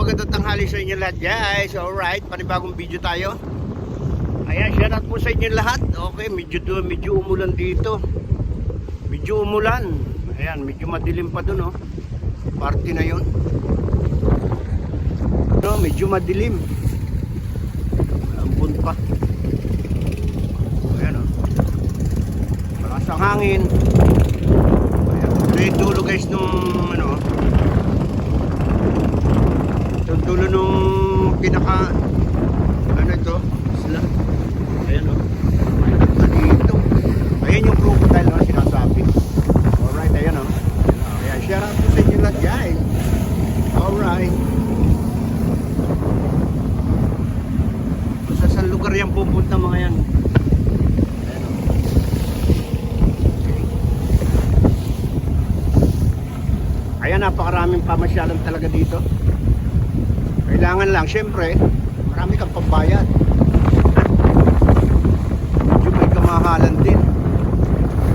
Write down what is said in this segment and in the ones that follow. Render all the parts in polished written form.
magandang tanghali sa inyo lahat guys. Alright, panibagong video tayo. Ayan, shoutout po sa inyo lahat. Okay, medyo umulan dito. Medyo umulan. Ayan, medyo madilim pa dun, oh. Party na yun. No, medyo madilim. Ambon pa. Ayan, oh. Malakas ang hangin. Ayan, ito yung dulo guys nung ano, yung dulo nung pinaka ano ito sila. Ayan, oh. Dito. Ayan yung crocodile na sinasabi. Alright, ayan, oh. Ayan, share out po sa inyo lahat guys. Alright. Sa saan lugar yan pupunta mga yan? Ayan, oh. Ayan, napakaraming pamasyalan talaga dito. Kailangan lang, syempre, marami kang pambayad. Medyo may kamahalan din.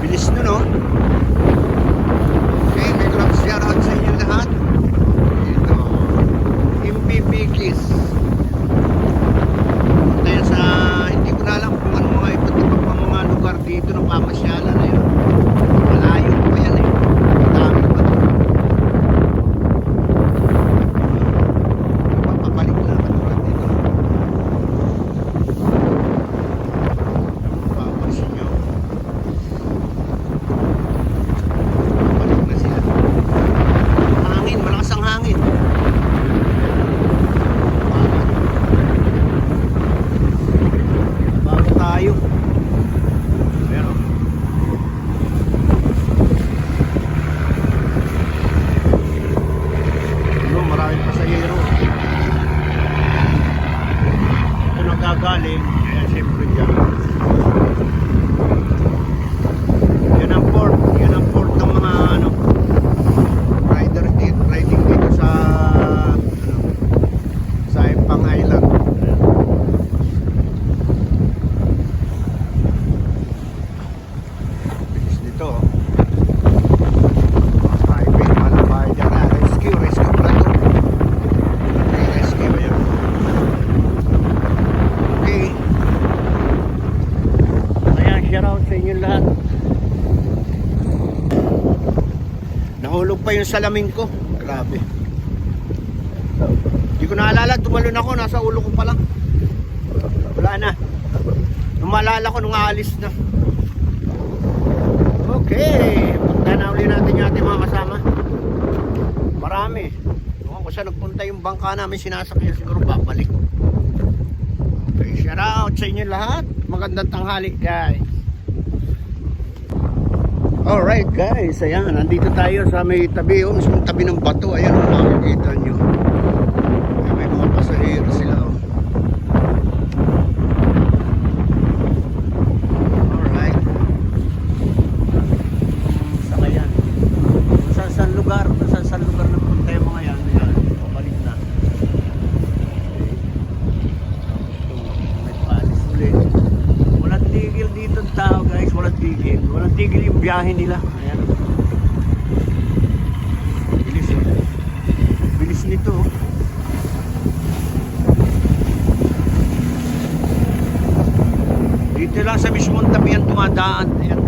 Bilis nun, no? Okay, may club shoutout sa inyo lahat. Ito, MPP Kiss. Kaya sa, hindi ko na alam kung ano mga iba't ibang pa mga lugar dito ng pamasyalan na yun. Malayo pa yan eh. Dami pa ito. Galing, kaya siyempre dyan. Yan ang port ng mga ano, riding dito sa ano, sa Empang Island. Bilis nito, oh. Highway, malabay dyan. Rescue pala to. Rescue ba yan? Shoutout sa inyo lahat. Nahulog pa yung salamin ko. Grabe. Hindi ko naalala, tumalon ako, nasa ulo ko pa lang. Wala na. Nung maalala ko, nung aalis na. Okay, punta na uli natin yung ating mga kasama. Marami. Kung saan nagpunta yung bangka namin sinasakyan, siguro babalik. Okay, shoutout sa inyo lahat. Magandang tanghali guys. Alright guys, ayan, nandito tayo sa may tabi, mismong tabi ng bato. Ayan, makikita nyo. Ayan, may mga pasahero sila, oh. Alright. Saka yan. Saan lugar na punta yung mga yan. Ayan, pabalik na. May palis ulit. Walang tigil dito ang tao guys, walang tigil yung biyahe nila. Ayan. Bilis nito. Dito lang sa mismong tabi yan tumadaan. Ayan.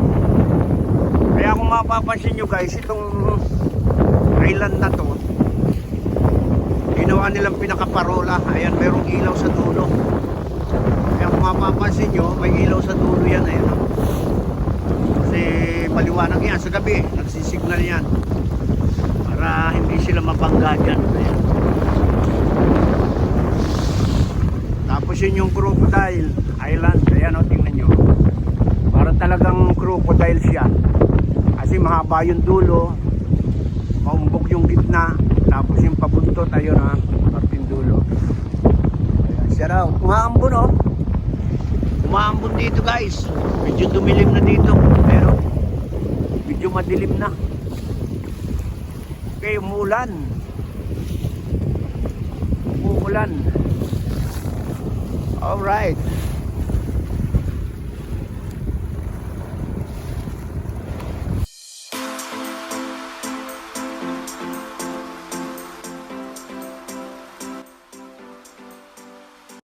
Kaya kung mapapansin nyo guys, itong island na to, ginawa nilang pinakaparola. Ayan, merong ilaw sa dulo. Kaya kung mapapansin nyo, may ilaw sa dulo yan. Ayan. Kasi maliwanag yan sa gabi, nagsisignal yan para hindi sila mabangga dyan. Ayan. Tapos yun yung Crocodile Island. Ayan, o, tingnan nyo, para talagang crocodile siya kasi mahaba yung dulo, maumbok yung gitna, tapos yung pabuntot, ayun ha, parting dulo. Ayan, shout out. Umaambon, o, umaambon dito guys. Medyo dumilim na dito, pero medyo madilim na. Okay, umuulan. Alright.